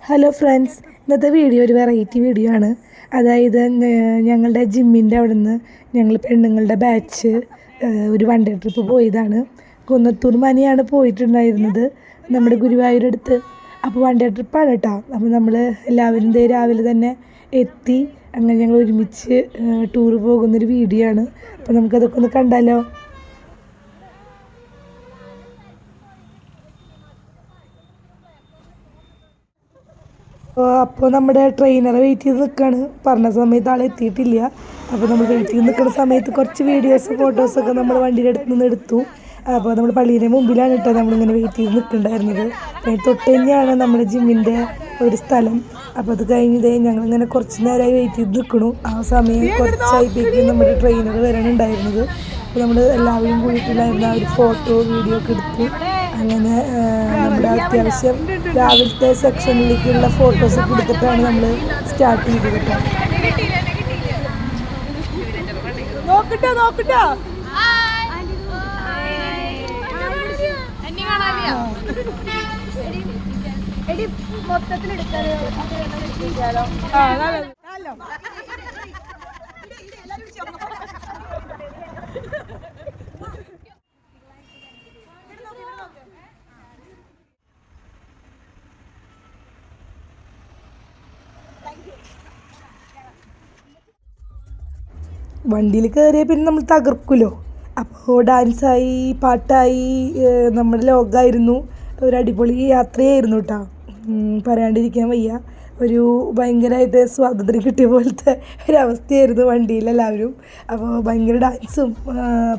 Hello friends, ഇന്നത്തെ video ഒരു variety video ആണ്. അതായത് ഞങ്ങളുടെ ജിമ്മിൻ്റെ അവിടെ നിന്ന് ഞങ്ങൾ പെണ്ണുങ്ങളുടെ ബാച്ച് ഒരു വൺ ഡേ ട്രിപ്പ് പോയതാണ്. കുന്നത്തൂർ മനയാണ് പോയിട്ടുണ്ടായിരുന്നത്, നമ്മുടെ ഗുരുവായൂരടുത്ത്. അപ്പോൾ വൺ ഡേ ട്രിപ്പാണ് കേട്ടോ. അപ്പോൾ നമ്മൾ എല്ലാവരും രാവിലെ തന്നെ എത്തി. അങ്ങനെ ഞങ്ങൾ ഒരുമിച്ച് ടൂർ പോകുന്നൊരു വീഡിയോ ആണ്. അപ്പോൾ നമുക്കതൊക്കെ ഒന്ന് കണ്ടാലോ. അപ്പോൾ നമ്മുടെ ട്രെയിനറെ വെയിറ്റ് ചെയ്ത് നിൽക്കുകയാണ്. പറഞ്ഞ സമയത്ത് ആൾ എത്തിയിട്ടില്ല. അപ്പോൾ നമ്മൾ വെയിറ്റ് ചെയ്ത് നിൽക്കുന്ന സമയത്ത് കുറച്ച് വീഡിയോസ് ഫോട്ടോസൊക്കെ നമ്മൾ വണ്ടിയുടെ അടുത്ത് നിന്ന് എടുത്തു. അപ്പോൾ നമ്മൾ പള്ളീൻ്റെ മുമ്പിലാണ് കേട്ടോ നമ്മളിങ്ങനെ വെയിറ്റ് ചെയ്ത് നിൽക്കുന്നുണ്ടായിരുന്നത്. തൊട്ട് തന്നെയാണ് നമ്മുടെ ജിമ്മിൻ്റെ ഒരു സ്ഥലം. അപ്പോൾ അത് കഴിഞ്ഞതേ ഞങ്ങളിങ്ങനെ കുറച്ച് നേരമായി വെയിറ്റ് ചെയ്ത് നിൽക്കണു. ആ സമയം കുറച്ചായപ്പോഴേക്കും നമ്മുടെ ട്രെയിനർ വരാനുണ്ടായിരുന്നത്. അപ്പോൾ നമ്മൾ എല്ലാവരും കൂടിയിട്ടുണ്ടായിരുന്ന ഒരു ഫോട്ടോ വീഡിയോ ഒക്കെ എടുത്തു. അങ്ങനെ നമ്മുടെ അത്യാവശ്യം രാവിലത്തെ സെക്ഷനിലേക്കുള്ള ഫോട്ടോസൊക്കെ എടുത്തിട്ടാണ് നമ്മൾ സ്റ്റാർട്ട് ചെയ്തത് കേട്ടോ. വണ്ടിയിൽ കയറിയ പിന്നെ നമ്മൾ തകർക്കുമല്ലോ. അപ്പോൾ ഡാൻസായി, പാട്ടായി, നമ്മുടെ ലോകമായിരുന്നു. ഒരു അടിപൊളി യാത്രയായിരുന്നു കേട്ടോ. പറയാണ്ടിരിക്കാൻ വയ്യ. ഒരു ഭയങ്കരമായിട്ട് സ്വാതന്ത്ര്യം കിട്ടിയ പോലത്തെ ഒരവസ്ഥയായിരുന്നു വണ്ടിയിലെല്ലാവരും. അപ്പോൾ ഭയങ്കര ഡാൻസും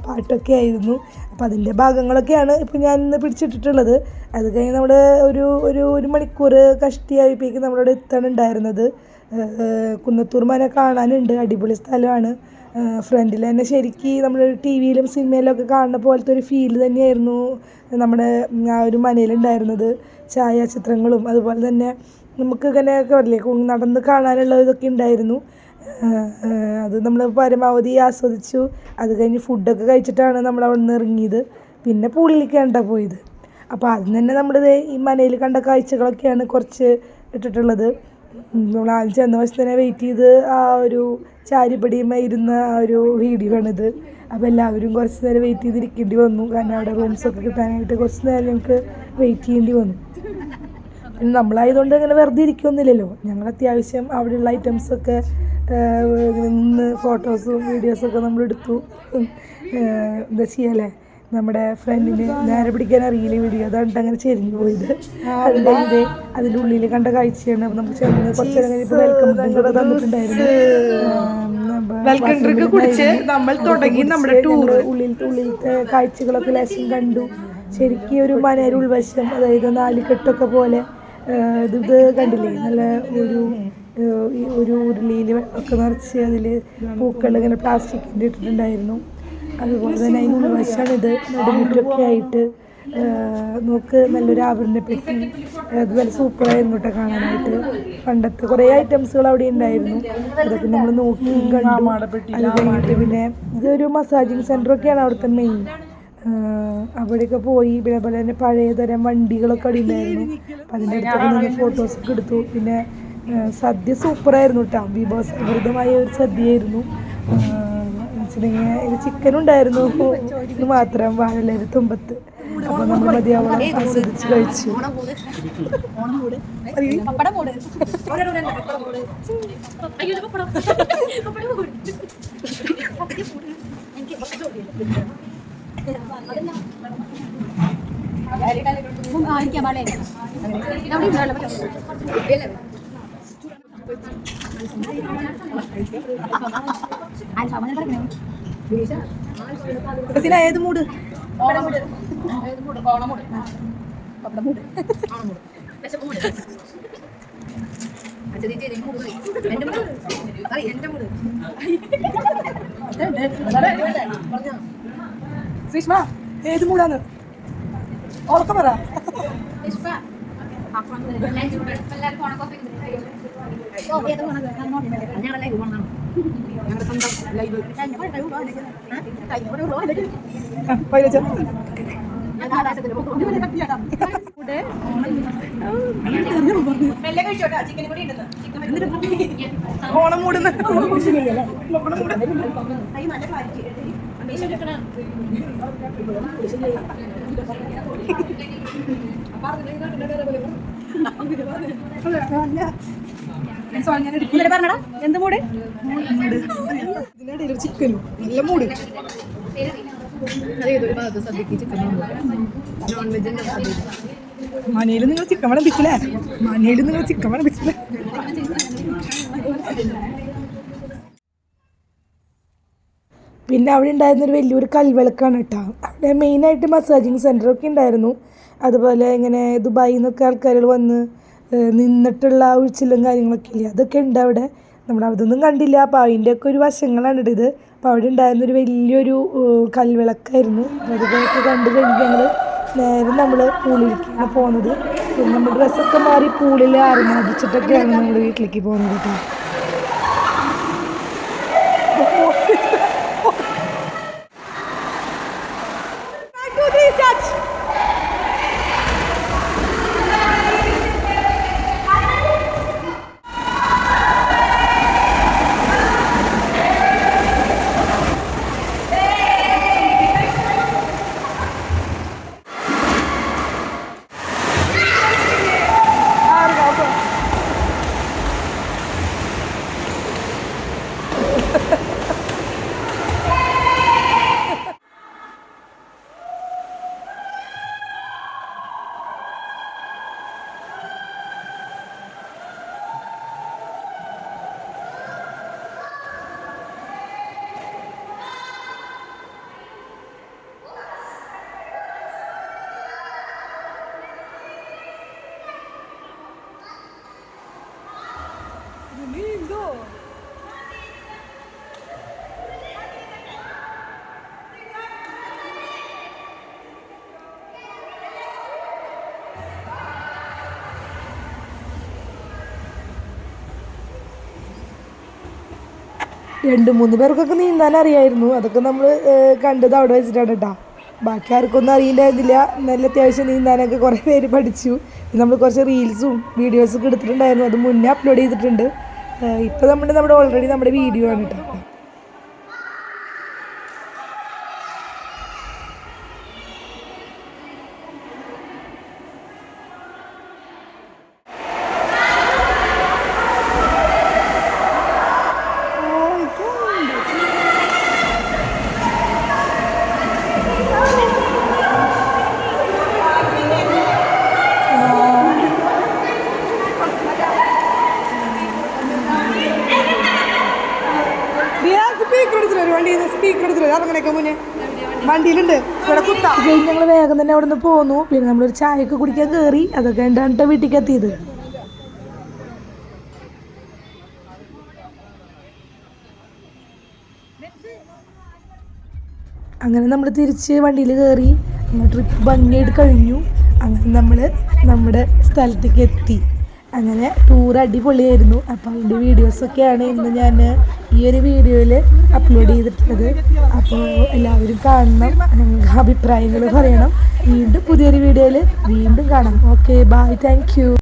പാട്ടൊക്കെ ആയിരുന്നു. അപ്പോൾ അതിൻ്റെ ഭാഗങ്ങളൊക്കെയാണ് ഇപ്പോൾ ഞാൻ ഇന്ന് പിടിച്ചിട്ടിട്ടുള്ളത്. അത് കഴിഞ്ഞ് നമ്മൾ ഒരു മണിക്കൂർ കഷ്ടിയായപ്പോഴേക്കും നമ്മളവിടെ എത്താനുണ്ടായിരുന്നത്. കുന്നത്തൂർ മന കാണാനുണ്ട്, അടിപൊളി സ്ഥലമാണ്. ഫ്രണ്ടിൽ തന്നെ ശരിക്കും നമ്മൾ ടി വിയിലും സിനിമയിലൊക്കെ കാണുന്ന പോലത്തെ ഒരു ഫീൽ തന്നെയായിരുന്നു നമ്മുടെ ആ ഒരു മനയിലുണ്ടായിരുന്നത്. ഛായാചിത്രങ്ങളും അതുപോലെ തന്നെ നമുക്ക് ഇങ്ങനെയൊക്കെ വരില്ലേ നടന്ന് കാണാനുള്ള ഇതൊക്കെ ഉണ്ടായിരുന്നു. അത് നമ്മൾ പരമാവധി ആസ്വദിച്ചു. അത് കഴിഞ്ഞ് ഫുഡൊക്കെ കഴിച്ചിട്ടാണ് നമ്മൾ അവിടെ നിന്ന് ഇറങ്ങിയത്. പിന്നെ പൂളിലേക്കാണ് പോയത്. അപ്പോൾ അതിന് തന്നെ നമ്മളിത് ഈ മനയിൽ കണ്ട കാഴ്ചകളൊക്കെയാണ് കുറച്ച് ഇട്ടിട്ടുള്ളത്. നമ്മൾ ആദ്യം ചെന്ന വശത്ത് തന്നെ വെയിറ്റ് ചെയ്ത് ആ ഒരു ചാരിപ്പടിയുമായി ഇരുന്ന ആ ഒരു വീഡിയോ ആണിത്. അപ്പോൾ എല്ലാവരും കുറച്ച് നേരം വെയിറ്റ് ചെയ്തിരിക്കേണ്ടി വന്നു. കാരണം അവിടെ റൂംസൊക്കെ കിട്ടാനായിട്ട് കുറച്ച് നേരം ഞങ്ങൾക്ക് വെയിറ്റ് ചെയ്യേണ്ടി വന്നു. പിന്നെ നമ്മളായതുകൊണ്ട് അങ്ങനെ വെറുതെ ഇരിക്കുകയൊന്നുമില്ലല്ലോ. ഞങ്ങൾ അത്യാവശ്യം അവിടെയുള്ള ഐറ്റംസൊക്കെ നിന്ന് ഫോട്ടോസും വീഡിയോസൊക്കെ നമ്മളെടുത്തു. എന്താ ചെയ്യല്ലേ, നമ്മുടെ ഫ്രണ്ടിന് നേരെ പിടിക്കാൻ അറിയില്ല വീഡിയോ, അതാണ് അങ്ങനെ ചെരിഞ്ഞു പോയത്. അത് കഴിഞ്ഞത് അതിൻ്റെ ഉള്ളിൽ കണ്ട കാഴ്ചയാണ്. അപ്പോൾ നമുക്ക് ചെന്ന് കുറച്ച് നേരം കഴിഞ്ഞപ്പോൾ വെൽക്കം ഡ്രിങ്ക് ഒക്കെ തന്നിട്ടുണ്ടായിരുന്നു. വെൽക്കം ഡ്രിങ്ക് കുടിച്ച് നമ്മൾ തുടങ്ങി നമ്മുടെ ടൂർ. ഉള്ളിലത്തെ കാഴ്ചകളൊക്കെ ലേശം കണ്ടു. ശരിക്കും ഒരു മനേര ഉൾവശം, അതായത് നാലുകെട്ടൊക്കെ പോലെ ഇത് കണ്ടില്ലേ, നല്ല ഒരു ഉരുളിയിൽ ഒക്കെ നിറച്ച് അതിൽ പൂക്കൾ ഇങ്ങനെ പ്ലാസ്റ്റിക്കിൻ്റെ ഇട്ടിട്ടുണ്ടായിരുന്നു. അതുപോലെ തന്നെ അതിന് ഉൾവശമാണിത്. നടുമുറ്റൊക്കെ ആയിട്ട് നോക്ക് നല്ലൊരു ആഭരണപ്പെട്ടി. അത് നല്ല സൂപ്പറായിരുന്നു കേട്ടോ കാണാനായിട്ട്. പണ്ടത്തെ കുറേ ഐറ്റംസുകൾ അവിടെ ഉണ്ടായിരുന്നു. അതൊക്കെ നമ്മൾ നോക്കി കണ്ടു. അത് കഴിഞ്ഞിട്ട് പിന്നെ ഇതൊരു മസാജിങ് സെൻ്ററൊക്കെയാണ് അവിടുത്തെ മെയിൻ. അവിടെയൊക്കെ പോയി. പിന്നെ അതുപോലെ തന്നെ പഴയ തരം വണ്ടികളൊക്കെ അവിടെ ഉണ്ടായിരുന്നു. അപ്പം അതിൻ്റെ അടുത്തൊക്കെ നിന്ന് ഫോട്ടോസൊക്കെ എടുത്തു. പിന്നെ സദ്യ സൂപ്പറായിരുന്നു കേട്ടോ. വിഭവസമൃദ്ധമായ ഒരു സദ്യയായിരുന്നു. വെച്ചിട്ടുണ്ടെങ്കിൽ ചിക്കനും ഉണ്ടായിരുന്നു. ഇത് മാത്രം വാഴയില തുമ്പത്ത്. അപ്പോൾ നമ്മൾ മതിയാവണം ആസ്വദിച്ച് കഴിച്ചു. ഏത് മൂട് ശ്രീഷ്മ, ഏത് മൂടാന്ന് ഓർക്കം പറ. ഓണം മൂടുന്ന എന്ത് മൂട് ഇതിനിടയിൽ ചിക്കനും നല്ല മൂട്. മനയിലും നിങ്ങൾ ചിക്കൻ വിളമ്പിച്ചില്ലേ? മനയിലും നിങ്ങൾ ചിക്കൻ വിളമ്പിച്ചില്ലേ? പിന്നെ അവിടെ ഉണ്ടായിരുന്നൊരു വലിയൊരു കൽവിളക്കാണ് കേട്ടോ. അവിടെ മെയിനായിട്ട് മസാജിങ് സെൻ്ററൊക്കെ ഉണ്ടായിരുന്നു. അതുപോലെ ഇങ്ങനെ ദുബായിൽ നിന്നൊക്കെ ആൾക്കാരുകൾ വന്ന് നിന്നിട്ടുള്ള ഉഴിച്ചിലും കാര്യങ്ങളൊക്കെ ഇല്ലേ, അതൊക്കെ ഉണ്ട് അവിടെ. നമ്മൾ അതൊന്നും കണ്ടില്ല. അപ്പോൾ അതിൻ്റെയൊക്കെ ഒരു വശങ്ങളാണ് ഇത്. അപ്പോൾ അവിടെ ഉണ്ടായിരുന്നൊരു വലിയൊരു കൽവിളക്കായിരുന്നു. അതൊക്കെ കണ്ടു കഴിഞ്ഞ് ഞങ്ങൾ നേരെ നമ്മൾ പൂളിലേക്കാണ് പോകുന്നത്. പിന്നെ നമ്മൾ ഡ്രസ്സൊക്കെ മാറി പൂളിൽ ആറുമാതിച്ചിട്ടൊക്കെയാണ് നമ്മൾ വീട്ടിലേക്ക് പോകുന്നത് കേട്ടോ. Lindo! രണ്ട് മൂന്ന് പേർക്കൊക്കെ നീന്താൻ അറിയായിരുന്നു. അതൊക്കെ നമ്മൾ കണ്ടത് അവിടെ വെച്ചിട്ടാണ് കേട്ടോ. ബാക്കി ആർക്കൊന്നും അറിയില്ലായിരുന്നില്ല. നല്ല അത്യാവശ്യം നീന്താനൊക്കെ കുറേ പേര് പഠിച്ചു. നമ്മൾ കുറച്ച് റീൽസും വീഡിയോസൊക്കെ എടുത്തിട്ടുണ്ടായിരുന്നു. അത് മുന്നേ അപ്ലോഡ് ചെയ്തിട്ടുണ്ട്. ഇപ്പോൾ നമ്മുടെ ഓൾറെഡി നമ്മുടെ വീഡിയോ ആണ് കേട്ടോ. വണ്ടിയിലുണ്ട് ഞങ്ങൾ വേഗം തന്നെ അവിടെ നിന്ന് പോന്നു. പിന്നെ നമ്മളൊരു ചായയൊക്കെ കുടിക്കാൻ കയറി. അതൊക്കെ ഉണ്ടായിട്ട് വീട്ടിലേക്ക് എത്തിയത്. അങ്ങനെ നമ്മൾ തിരിച്ച് വണ്ടിയിൽ കയറി. ട്രിപ്പ് ഭംഗിയായിട്ട് കഴിഞ്ഞു. അങ്ങനെ നമ്മൾ നമ്മുടെ സ്ഥലത്തേക്ക് എത്തി. അങ്ങനെ ടൂർ അടിപൊളിയായിരുന്നു. അപ്പോൾ അതിൻ്റെ വീഡിയോസൊക്കെയാണ് ഇന്ന് ഞാൻ ഈ ഒരു വീഡിയോയിൽ അപ്ലോഡ് ചെയ്തിട്ടുള്ളത്. അപ്പോൾ എല്ലാവരും കാണണം, നിങ്ങൾക്ക് അഭിപ്രായങ്ങൾ പറയണം. വീണ്ടും പുതിയൊരു വീഡിയോയിൽ വീണ്ടും കാണാം. Okay, bye, thank U.